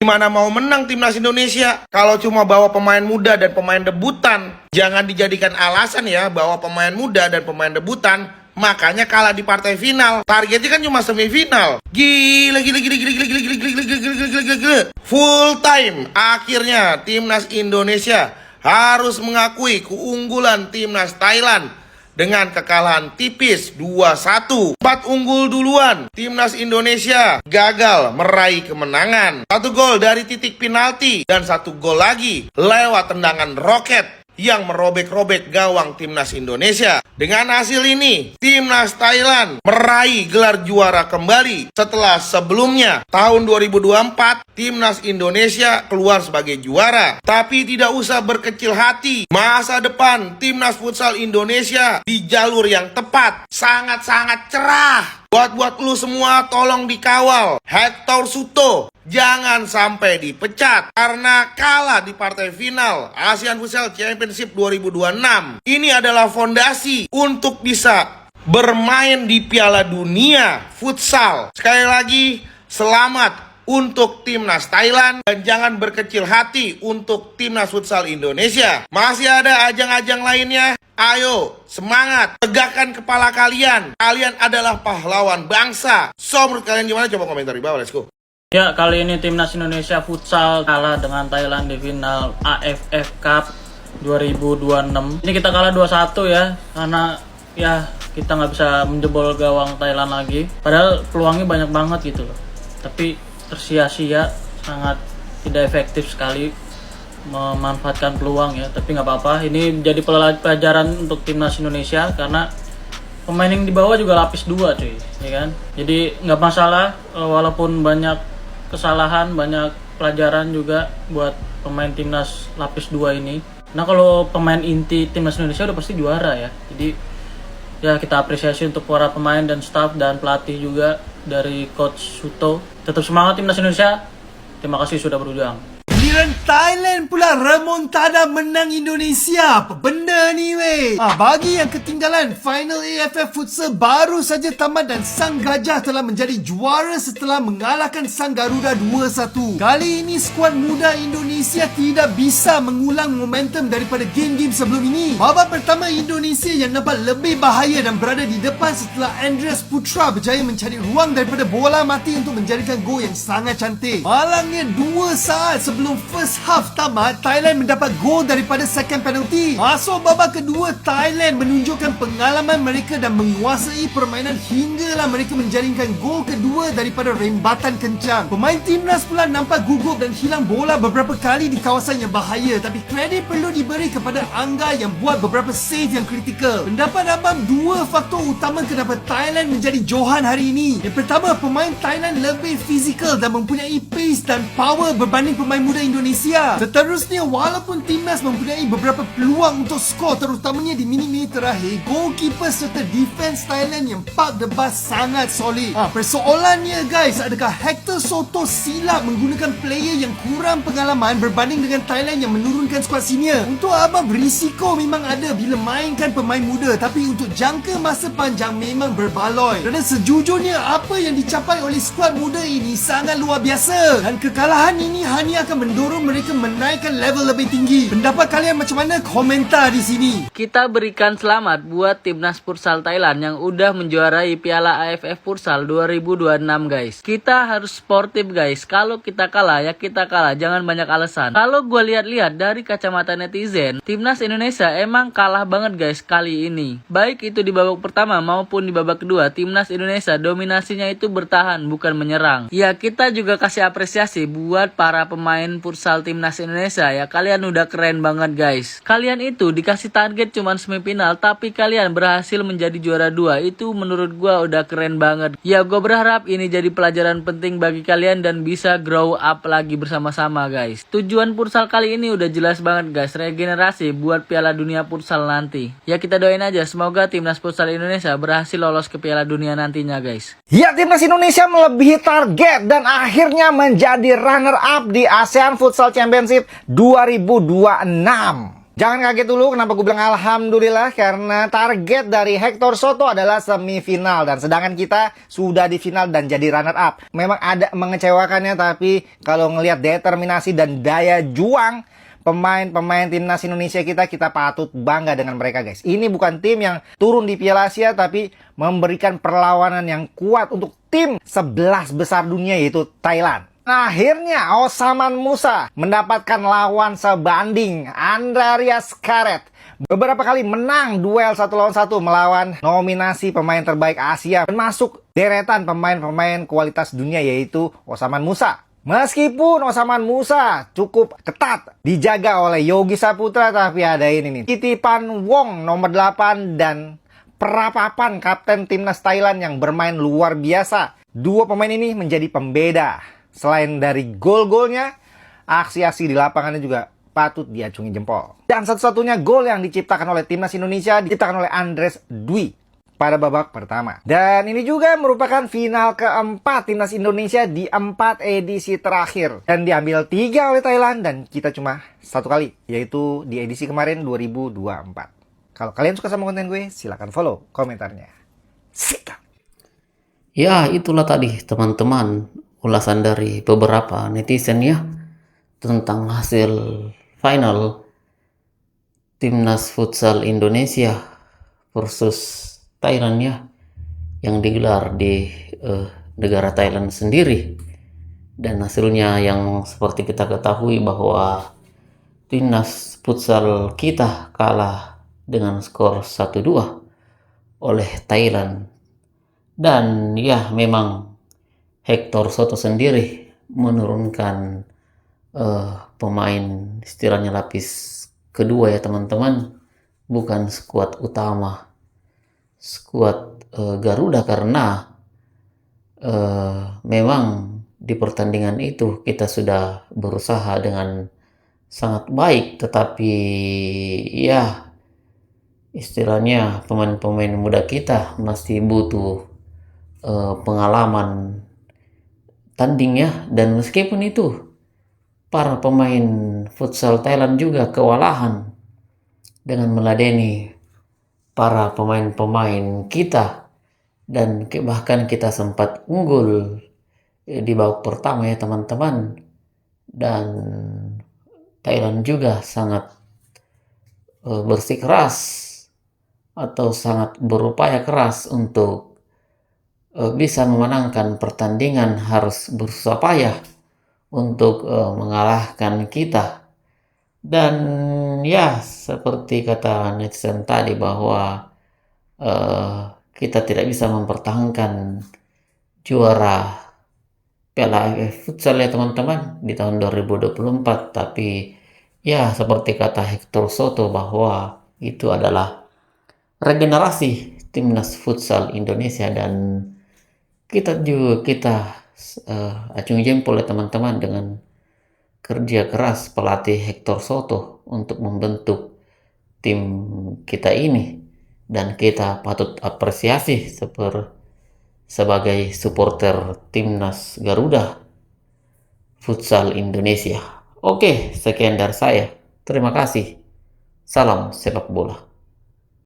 Gimana mau menang timnas Indonesia kalau cuma bawa pemain muda dan pemain debutan? Jangan dijadikan alasan ya, bawa pemain muda dan pemain debutan makanya kalah di partai final. Targetnya kan cuma semifinal. Gila. Full time. Akhirnya timnas Indonesia harus mengakui keunggulan timnas Thailand dengan kekalahan tipis 2-1. 4 unggul duluan, timnas Indonesia gagal meraih kemenangan. 1 gol dari titik penalti dan 1 gol lagi lewat tendangan roket yang merobek-robek gawang timnas Indonesia. Dengan hasil ini, timnas Thailand meraih gelar juara kembali setelah sebelumnya tahun 2024 timnas Indonesia keluar sebagai juara. Tapi tidak usah berkecil hati, masa depan timnas futsal Indonesia di jalur yang tepat sangat-sangat cerah. Buat lu semua tolong dikawal. Hector Suto jangan sampai dipecat karena kalah di partai final ASEAN Futsal Championship 2026. Ini adalah fondasi untuk bisa bermain di Piala Dunia Futsal. Sekali lagi, selamat untuk timnas Thailand dan jangan berkecil hati untuk timnas futsal Indonesia. Masih ada ajang-ajang lainnya. Ayo, semangat, tegakkan kepala kalian. Kalian adalah pahlawan bangsa. So, menurut kalian gimana? Coba komentar di bawah, let's go. Ya, kali ini timnas Indonesia futsal kalah dengan Thailand di final AFF Cup 2026. Ini kita kalah 2-1 ya, karena ya kita nggak bisa menjebol gawang Thailand lagi. Padahal peluangnya banyak banget gitu loh. Tapi tersia-sia, sangat tidak efektif sekali memanfaatkan peluang ya. Tapi nggak apa-apa, ini menjadi pelajaran untuk timnas Indonesia karena pemain yang di bawah juga lapis 2 cuy, ya kan. Jadi nggak masalah walaupun banyak kesalahan, banyak pelajaran juga buat pemain timnas lapis 2 ini. Nah, kalau pemain inti timnas Indonesia udah pasti juara ya. Jadi ya kita apresiasi untuk para pemain dan staff dan pelatih juga dari Coach Suto. Tetap semangat timnas Indonesia. Terima kasih sudah berjuang. Giliran Thailand pula remontada menang Indonesia. Apa benda ni weh? Bagi yang ketinggalan, final AFF Futsal baru saja tamat dan Sang Gajah telah menjadi juara setelah mengalahkan Sang Garuda 2-1. Kali ini skuad muda Indonesia tidak bisa mengulang momentum daripada game-game sebelum ini. Babak pertama Indonesia yang nampak lebih bahaya dan berada di depan setelah Andreas Putra berjaya mencari ruang daripada bola mati untuk menjadikan gol yang sangat cantik. Malangnya 2 saat sebelum first half tamat, Thailand mendapat gol daripada second penalty. Masuk babak kedua, Thailand menunjukkan pengalaman mereka dan menguasai permainan hinggalah mereka menjaringkan gol kedua daripada rembatan kencang. Pemain timnas pula nampak gugup dan hilang bola beberapa kali di kawasan yang bahaya, tapi kredit perlu diberi kepada Angga yang buat beberapa save yang kritikal. Pendapat abang, 2 faktor utama kenapa Thailand menjadi johan hari ini. Yang pertama, pemain Thailand lebih fizikal dan mempunyai pace dan power berbanding pemain muda Indonesia. Seterusnya, walaupun timnas mempunyai beberapa peluang untuk skor terutamanya di minit-minit terakhir, goalkeeper serta defense Thailand yang park the bus sangat solid. Persoalannya guys, adakah Hector Soto silap menggunakan player yang kurang pengalaman berbanding dengan Thailand yang menurunkan skuad senior? Untuk abang, berisiko memang ada bila mainkan pemain muda, tapi untuk jangka masa panjang memang berbaloi. Kerana sejujurnya apa yang dicapai oleh skuad muda ini sangat luar biasa dan kekalahan ini hanya akan mendorong mereka menaikkan level lebih tinggi. Pendapat kalian macam mana? Komentar di sini. Kita berikan selamat buat timnas futsal Thailand yang udah menjuarai Piala AFF Futsal 2026 guys. Kita harus sportif guys. Kalau kita kalah ya kita kalah, jangan banyak alasan. Kalau gue lihat-lihat dari kacamata netizen, timnas Indonesia emang kalah banget guys kali ini. Baik itu di babak pertama maupun di babak kedua, timnas Indonesia dominasinya itu bertahan bukan menyerang. Ya kita juga kasih apresiasi buat para pemain futsal timnas Indonesia ya. Kalian udah keren banget guys. Kalian itu dikasih target cuman semifinal, tapi kalian berhasil menjadi juara 2. Itu menurut gua udah keren banget. Ya gua berharap ini jadi pelajaran penting bagi kalian dan bisa grow up lagi bersama-sama guys. Tujuan futsal kali ini udah jelas banget guys, regenerasi buat Piala Dunia Futsal nanti. Ya kita doain aja semoga timnas futsal Indonesia berhasil lolos ke Piala Dunia nantinya guys. Ya, timnas Indonesia melebihi target dan akhirnya menjadi runner up di ASEAN Futsal Championship 2026. Jangan kaget dulu kenapa gue bilang alhamdulillah, karena target dari Hector Soto adalah semifinal dan sedangkan kita sudah di final dan jadi runner up. Memang ada mengecewakannya, tapi kalau ngelihat determinasi dan daya juang pemain-pemain timnas Indonesia kita patut bangga dengan mereka, guys. Ini bukan tim yang turun di Piala Asia, tapi memberikan perlawanan yang kuat untuk tim 11 besar dunia, yaitu Thailand. Akhirnya Osaman Musa mendapatkan lawan sebanding, Andreas Karet. Beberapa kali menang duel 1 lawan 1 melawan nominasi pemain terbaik Asia dan masuk deretan pemain-pemain kualitas dunia, yaitu Osaman Musa. Meskipun Osaman Musa cukup ketat dijaga oleh Yogi Saputra, tapi ada ini nih, titipan Wong nomor 8 dan Prapapan kapten timnas Thailand yang bermain luar biasa. Dua pemain ini menjadi pembeda. Selain dari gol-golnya, aksi-aksi di lapangannya juga patut diacungi jempol. Dan satu-satunya gol yang diciptakan oleh timnas Indonesia diciptakan oleh Andres Dwi pada babak pertama. Dan ini juga merupakan final keempat timnas Indonesia di 4 edisi terakhir. Dan diambil 3 oleh Thailand dan kita cuma 1 kali, yaitu di edisi kemarin 2024. Kalau kalian suka sama konten gue, silahkan follow komentarnya. Sikat. Ya, itulah tadi teman-teman ulasan dari beberapa netizen ya tentang hasil final Timnas Futsal Indonesia versus Thailand ya, yang digelar di negara Thailand sendiri. Dan hasilnya yang seperti kita ketahui bahwa Timnas Futsal kita kalah dengan skor 1-2 oleh Thailand. Dan ya, memang Hector Soto sendiri menurunkan pemain istilahnya lapis kedua ya teman-teman, bukan skuad utama, skuad Garuda, karena memang di pertandingan itu kita sudah berusaha dengan sangat baik, tetapi ya istilahnya pemain-pemain muda kita masih butuh pengalaman tanding ya. Dan meskipun itu para pemain futsal Thailand juga kewalahan dengan meladeni para pemain-pemain kita, dan bahkan kita sempat unggul di babak pertama ya teman-teman. Dan Thailand juga sangat bersikeras atau sangat berupaya keras untuk bisa memenangkan pertandingan, harus berusaha payah untuk mengalahkan kita. Dan ya, seperti kata netizen tadi bahwa kita tidak bisa mempertahankan juara Piala AFF Futsal ya teman-teman di tahun 2024. Tapi ya, seperti kata Hector Soto bahwa itu adalah regenerasi Timnas Futsal Indonesia, dan kita acungi jempol ya teman-teman dengan kerja keras pelatih Hector Soto untuk membentuk tim kita ini, dan kita patut apresiasi sebagai supporter Timnas Garuda Futsal Indonesia. Oke, sekian dari saya. Terima kasih. Salam sepak bola.